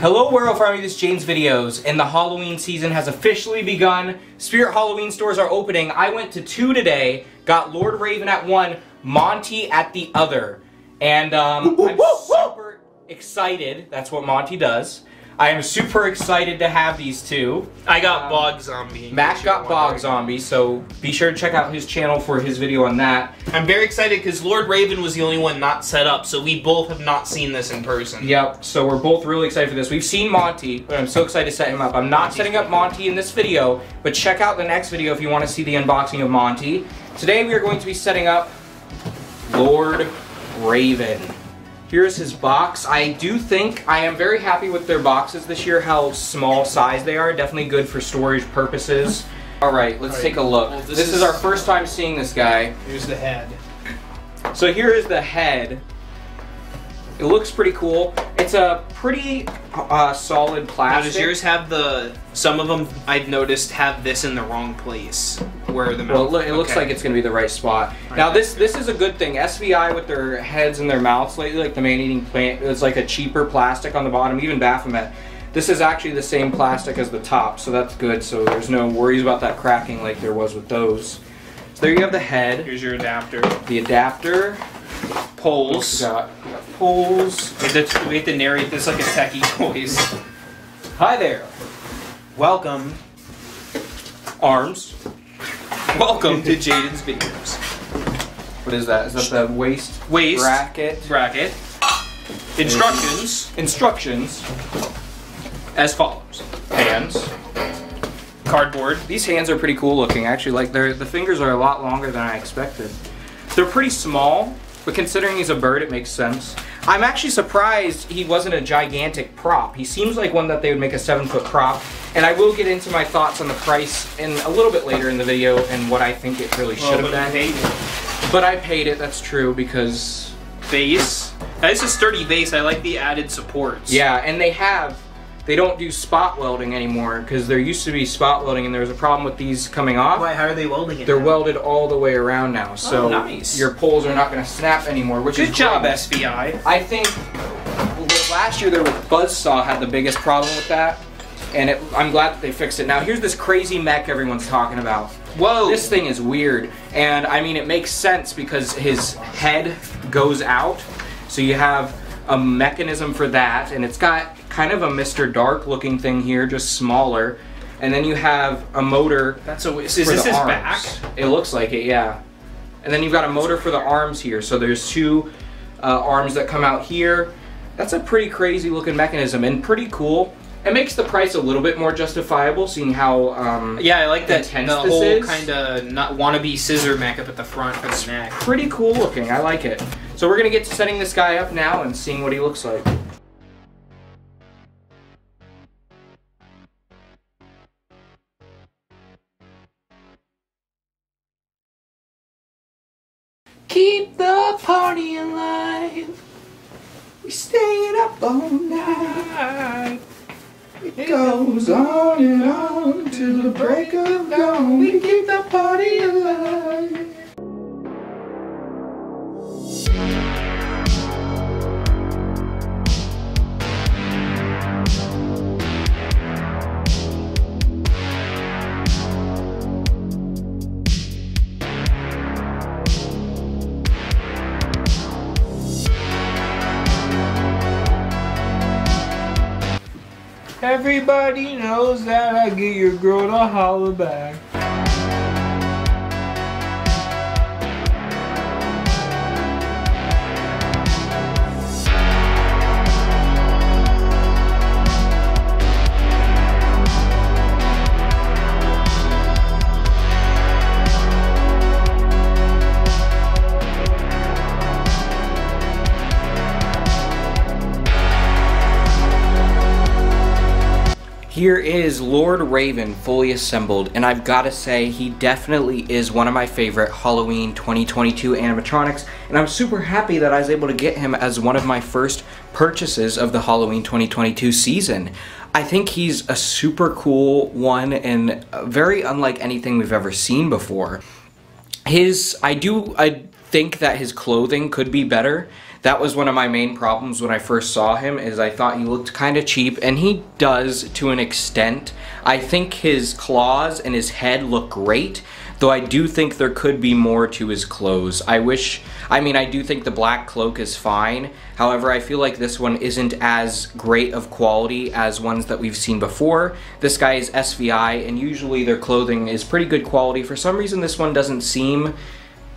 Hello Werewolf Army, this is James Videos, and the Halloween season has officially begun. Spirit Halloween stores are opening. I went to 2 today, got Lord Raven at 1, Monty at the other. And I'm super excited, that's what Monty does. I am super excited to have these two. I got Bog Zombie. Matt got Bog Zombie, so be sure to check out his channel for his video on that. I'm very excited because Lord Raven was the only one not set up, so we both have not seen this in person. Yep, so we're both really excited for this. We've seen Monty, but I'm so excited to set him up. I'm not setting up Monty in this video, but check out the next video if you want to see the unboxing of Monty. Today we are going to be setting up Lord Raven. Here's his box. I am very happy with their boxes this year, how small size they are. Definitely good for storage purposes. Alright, let's take a look. Well, this is our first time seeing this guy. Here's the head. So here is the head. It looks pretty cool. It's a pretty solid plastic. Now, does yours have some of them I've noticed have this in the wrong place? Where the mouth. Well, it looks like it's going to be the right spot. Right. Now this is a good thing. SVI with their heads and their mouths lately, like the man-eating plant, it's like a cheaper plastic on the bottom, even Baphomet. This is actually the same plastic as the top, so that's good. So there's no worries about that cracking like there was with those. So there you have the head. Here's your adapter. The adapter. Poles. We got poles. We have to narrate this like a techie voice. Hi there. Welcome. Arms. Welcome to Jaden's Videos. What is that? Is that the waist bracket? Bracket. Instructions. Instructions. As follows. Hands. Cardboard. These hands are pretty cool looking. Actually, like the fingers are a lot longer than I expected. They're pretty small, but considering he's a bird, it makes sense. I'm actually surprised he wasn't a gigantic prop. He seems like one that they would make a 7-foot prop. And I will get into my thoughts on the price in a little bit later in the video and what I think it really should have been. But I paid it, that's true, because... Base. That's a sturdy base. I like the added supports. Yeah, and they don't do spot welding anymore, because there used to be spot welding and there was a problem with these coming off. Why? How are they welding it? They're welded all the way around now, so nice. Your poles are not going to snap anymore, which is good job, great. SVI. I think last year there was Buzzsaw had the biggest problem with that, and I'm glad that they fixed it. Now here's this crazy mech everyone's talking about. Whoa! This thing is weird, and I mean it makes sense because his head goes out, so you have a mechanism for that, and it's got kind of a Mr. Dark looking thing here, just smaller, and then you have a motor. Is this his back? It looks like it, yeah. And then you've got a motor for the arms here, so there's two arms that come out here. That's a pretty crazy looking mechanism and pretty cool. It makes the price a little bit more justifiable, seeing how yeah, I like that intense the this whole is. kind of not wannabe scissor mech up at the front for the neck. Pretty cool looking. I like it. So we're gonna get to setting this guy up now and seeing what he looks like. Keep the party alive. We stayed up all night. It goes on and on till the break of dawn. We keep the party alive. Everybody knows that I get your girl to holler back. Here is Lord Raven fully assembled, and I've got to say he definitely is one of my favorite Halloween 2022 animatronics, and I'm super happy that I was able to get him as one of my first purchases of the Halloween 2022 season. I think he's a super cool one and very unlike anything we've ever seen before. I think that his clothing could be better. That was one of my main problems when I first saw him, is I thought he looked kind of cheap, and he does to an extent. I think his claws and his head look great, though I do think there could be more to his clothes. I do think the black cloak is fine. However, I feel like this one isn't as great of quality as ones that we've seen before. This guy is SVI, and usually their clothing is pretty good quality. For some reason, this one doesn't seem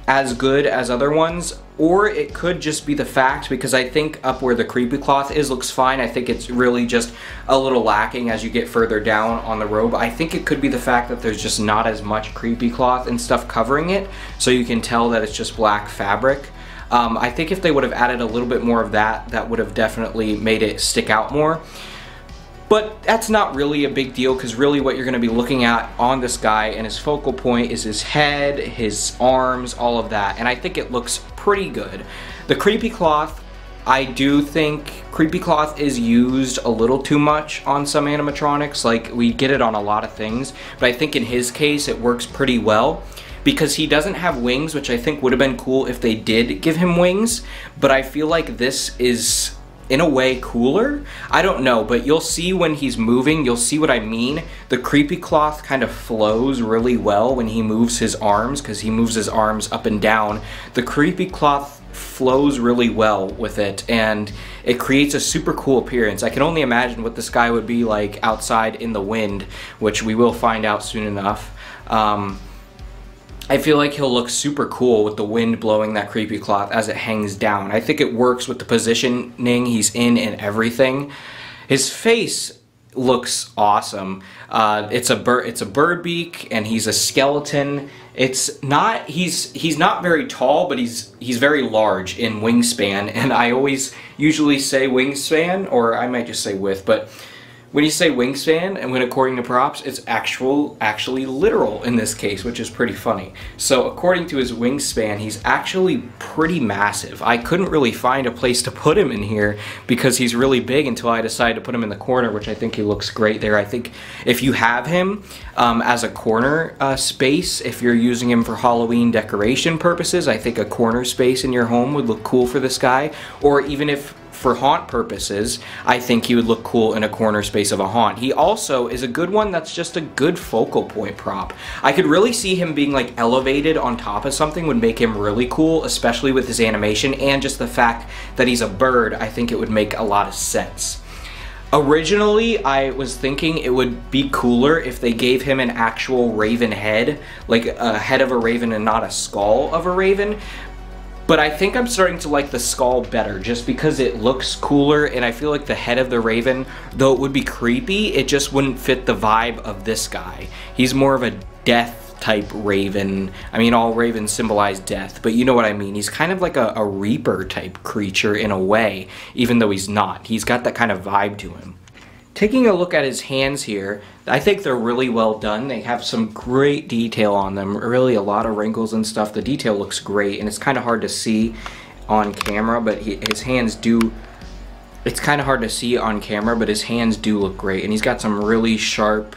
as good as other ones, or it could just be the fact, because I think up where the creepy cloth is looks fine. I think it's really just a little lacking as you get further down on the robe. I think it could be the fact that there's just not as much creepy cloth and stuff covering it, so you can tell that it's just black fabric. I think if they would have added a little bit more of that, that would have definitely made it stick out more. But that's not really a big deal, because really what you're going to be looking at on this guy and his focal point is his head, his arms, all of that. And I think it looks pretty good. The creepy cloth, I do think creepy cloth is used a little too much on some animatronics. Like, we get it on a lot of things, but I think in his case it works pretty well, because he doesn't have wings, which I think would have been cool if they did give him wings. But I feel like this is, in a way, cooler. I don't know, but you'll see when he's moving, you'll see what I mean. The creepy cloth kind of flows really well when he moves his arms, because he moves his arms up and down. The creepy cloth flows really well with it, and it creates a super cool appearance. I can only imagine what this guy would be like outside in the wind, which we will find out soon enough. I feel like he'll look super cool with the wind blowing that creepy cloth as it hangs down. I think it works with the positioning he's in and everything. His face looks awesome. It's a bird beak, and he's a skeleton. He's not very tall, but he's very large in wingspan, and I always usually say wingspan, or I might just say width, but when you say wingspan, and when according to props, it's actually literal in this case, which is pretty funny. So according to his wingspan, he's actually pretty massive. I couldn't really find a place to put him in here because he's really big until I decided to put him in the corner, which I think he looks great there. I think if you have him as a corner space, if you're using him for Halloween decoration purposes, I think a corner space in your home would look cool for this guy. Or even if for haunt purposes, I think he would look cool in a corner space of a haunt. He also is a good one that's just a good focal point prop. I could really see him being like elevated on top of something would make him really cool, especially with his animation, and just the fact that he's a bird, I think it would make a lot of sense. Originally, I was thinking it would be cooler if they gave him an actual raven head, like a head of a raven and not a skull of a raven. But I think I'm starting to like the skull better, just because it looks cooler, and I feel like the head of the raven, though it would be creepy, it just wouldn't fit the vibe of this guy. He's more of a death type raven. I mean, all ravens symbolize death, but you know what I mean. He's kind of like a reaper type creature in a way, even though he's not. He's got that kind of vibe to him. Taking a look at his hands here, I think they're really well done. They have some great detail on them, really a lot of wrinkles and stuff. The detail looks great, and it's kind of hard to see on camera, but his hands do, it's kind of hard to see on camera, but his hands do look great, and he's got some really sharp,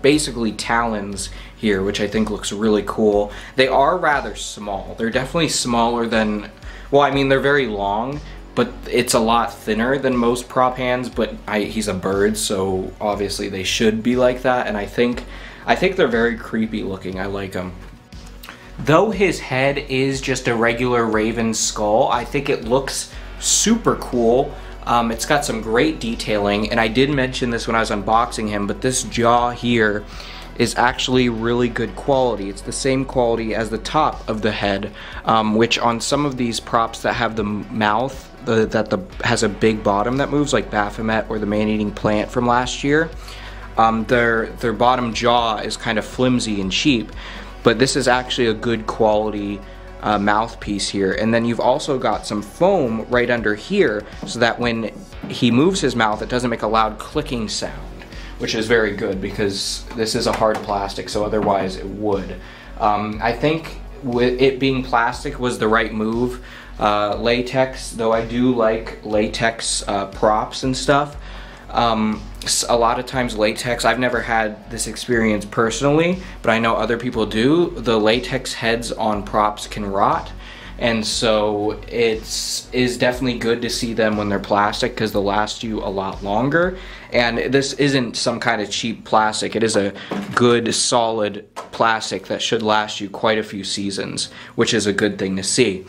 basically talons here, which I think looks really cool. They are rather small. They're definitely smaller than, well, I mean, they're very long, but it's a lot thinner than most prop hands, but he's a bird, so obviously they should be like that, and I think they're very creepy looking. I like them. Though his head is just a regular raven skull, I think it looks super cool. It's got some great detailing, and I did mention this when I was unboxing him, but this jaw here is actually really good quality. It's the same quality as the top of the head, which on some of these props that have the mouth has a big bottom that moves, like Baphomet or the man-eating plant from last year, their bottom jaw is kind of flimsy and cheap, but this is actually a good quality mouthpiece here. And then you've also got some foam right under here, so that when he moves his mouth, it doesn't make a loud clicking sound, which is very good because this is a hard plastic, so otherwise it would. I think with it being plastic was the right move. Latex, though I do like latex props and stuff. A lot of times latex, I've never had this experience personally, but I know other people do. The latex heads on props can rot. and so is definitely good to see them when they're plastic because they'll last you a lot longer. And this isn't some kind of cheap plastic. It is a good, solid plastic that should last you quite a few seasons, which is a good thing to see.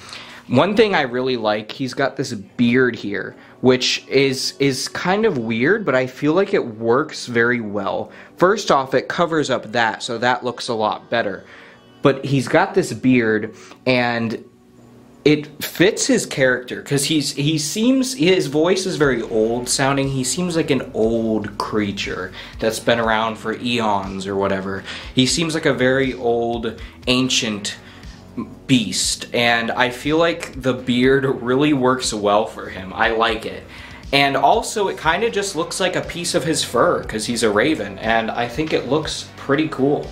One thing I really like, he's got this beard here, which is kind of weird, but I feel like it works very well. First off, it covers up that, so that looks a lot better. But he's got this beard, and it fits his character, because his voice is very old sounding. He seems like an old creature that's been around for eons or whatever. He seems like a very old, ancient beast, and I feel like the beard really works well for him. I like it. And also it kind of just looks like a piece of his fur because he's a raven, and I think it looks pretty cool.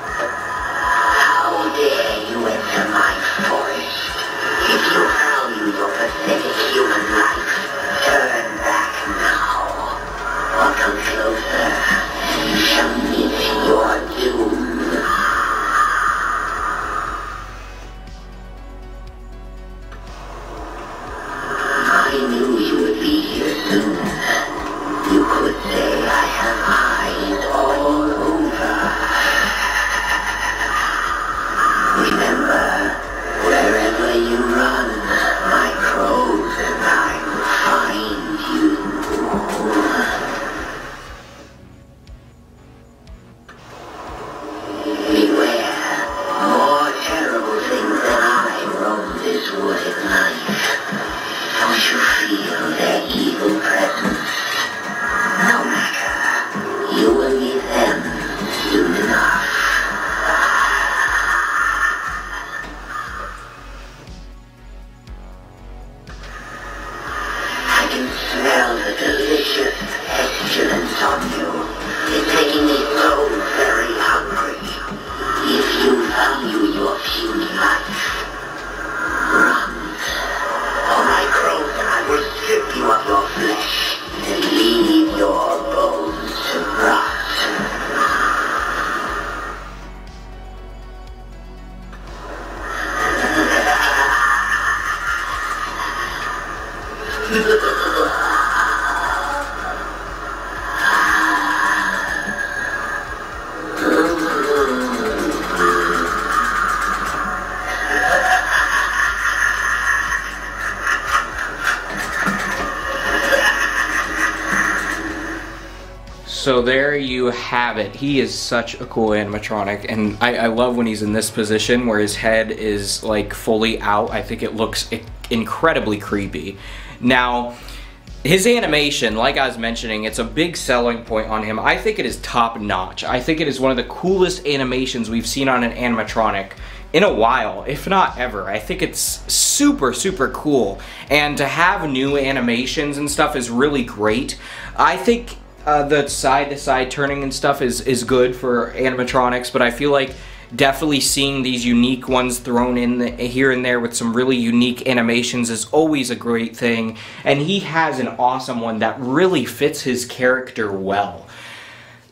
How dare you enter my forest? If you value your pathetic human life, turn back now, or come closer, and you shall meet your doom. I knew you would be here soon. You could say I have eyes all over. Remember, wherever you run, my crows and I will find you. Beware, more terrible things than I roam this wood at night. Don't you feel their evil presence? No matter, you will meet them soon enough. I can smell the delicious pestilence on you. It's making me so very hungry. If you value your puny life, run. All my crows and I will strip you of your flesh and leave your bones to rot. So there you have it. He is such a cool animatronic, and I love when he's in this position where his head is like fully out. I think it looks incredibly creepy. Now, his animation, like I was mentioning, it's a big selling point on him. I think it is top notch. I think it is one of the coolest animations we've seen on an animatronic in a while, if not ever. I think it's super, super cool. And to have new animations and stuff is really great. I think the side-to-side turning and stuff is good for animatronics, but I feel like definitely seeing these unique ones thrown in here and there with some really unique animations is always a great thing, and he has an awesome one that really fits his character well.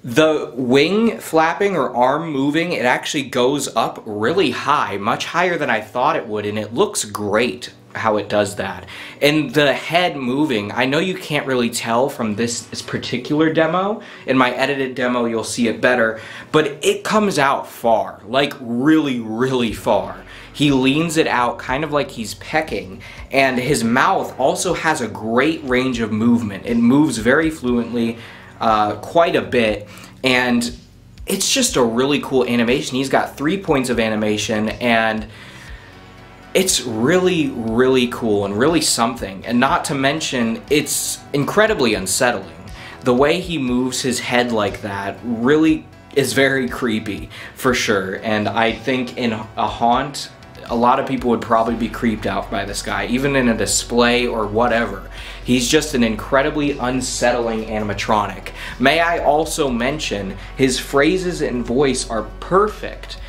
The wing flapping or arm moving, it actually goes up really high, much higher than I thought it would, and it looks great how it does that. And the head moving, I know you can't really tell from this particular demo. In my edited demo you'll see it better, but it comes out far, like really, really far. He leans it out kind of like he's pecking, and his mouth also has a great range of movement. It moves very fluently, quite a bit, and it's just a really cool animation. He's got 3 points of animation, and it's really, really cool and really something. And not to mention, it's incredibly unsettling. The way he moves his head like that really is very creepy, for sure. And I think in a haunt, a lot of people would probably be creeped out by this guy, even in a display or whatever. He's just an incredibly unsettling animatronic. May I also mention, his phrases and voice are perfect.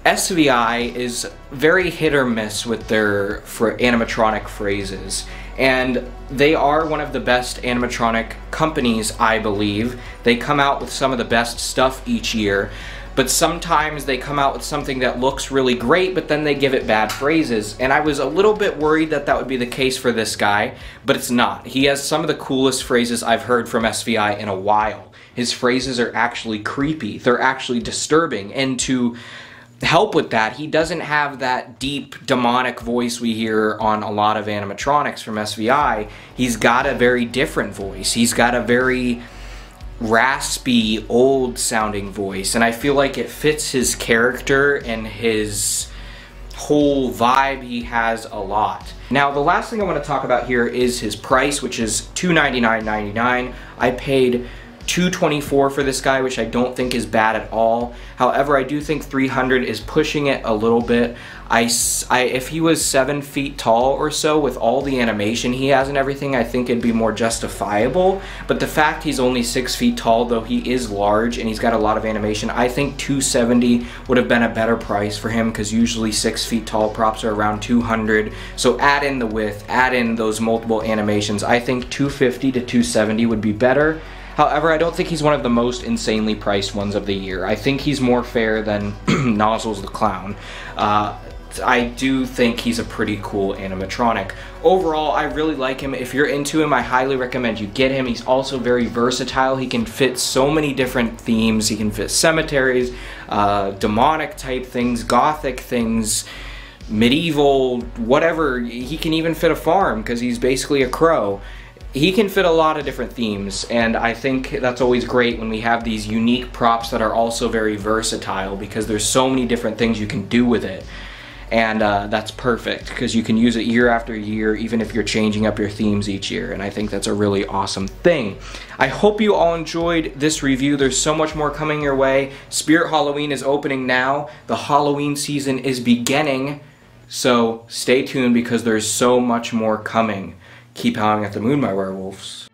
SVI is very hit or miss with their animatronic phrases, and they are one of the best animatronic companies, I believe. They come out with some of the best stuff each year, but sometimes they come out with something that looks really great, but then they give it bad phrases. And I was a little bit worried that that would be the case for this guy, but it's not. He has some of the coolest phrases I've heard from SVI in a while. His phrases are actually creepy. They're actually disturbing. And to help with that, he doesn't have that deep demonic voice we hear on a lot of animatronics from SVI. He's got a very different voice. He's got a very raspy, old sounding voice, and I feel like it fits his character and his whole vibe he has a lot. Now, the last thing I want to talk about here is his price, which is $299.99. I paid $224 for this guy, which I don't think is bad at all. However, I do think $300 is pushing it a little bit. If he was 7 feet tall or so with all the animation he has and everything, I think it'd be more justifiable. But the fact he's only 6 feet tall, though he is large and he's got a lot of animation, I think $270 would have been a better price for him, because usually 6 feet tall props are around $200. So add in the width, add in those multiple animations. I think $250 to $270 would be better. However, I don't think he's one of the most insanely priced ones of the year. I think he's more fair than Nozzles the Clown. I do think he's a pretty cool animatronic. Overall, I really like him. If you're into him, I highly recommend you get him. He's also very versatile. He can fit so many different themes. He can fit cemeteries, demonic type things, gothic things, medieval, whatever. He can even fit a farm because he's basically a crow. He can fit a lot of different themes, and I think that's always great when we have these unique props that are also very versatile, because there's so many different things you can do with it. And that's perfect, because you can use it year after year, even if you're changing up your themes each year, and I think that's a really awesome thing. I hope you all enjoyed this review. There's so much more coming your way. Spirit Halloween is opening now. The Halloween season is beginning, so stay tuned because there's so much more coming. Keep howling at the moon, my werewolves.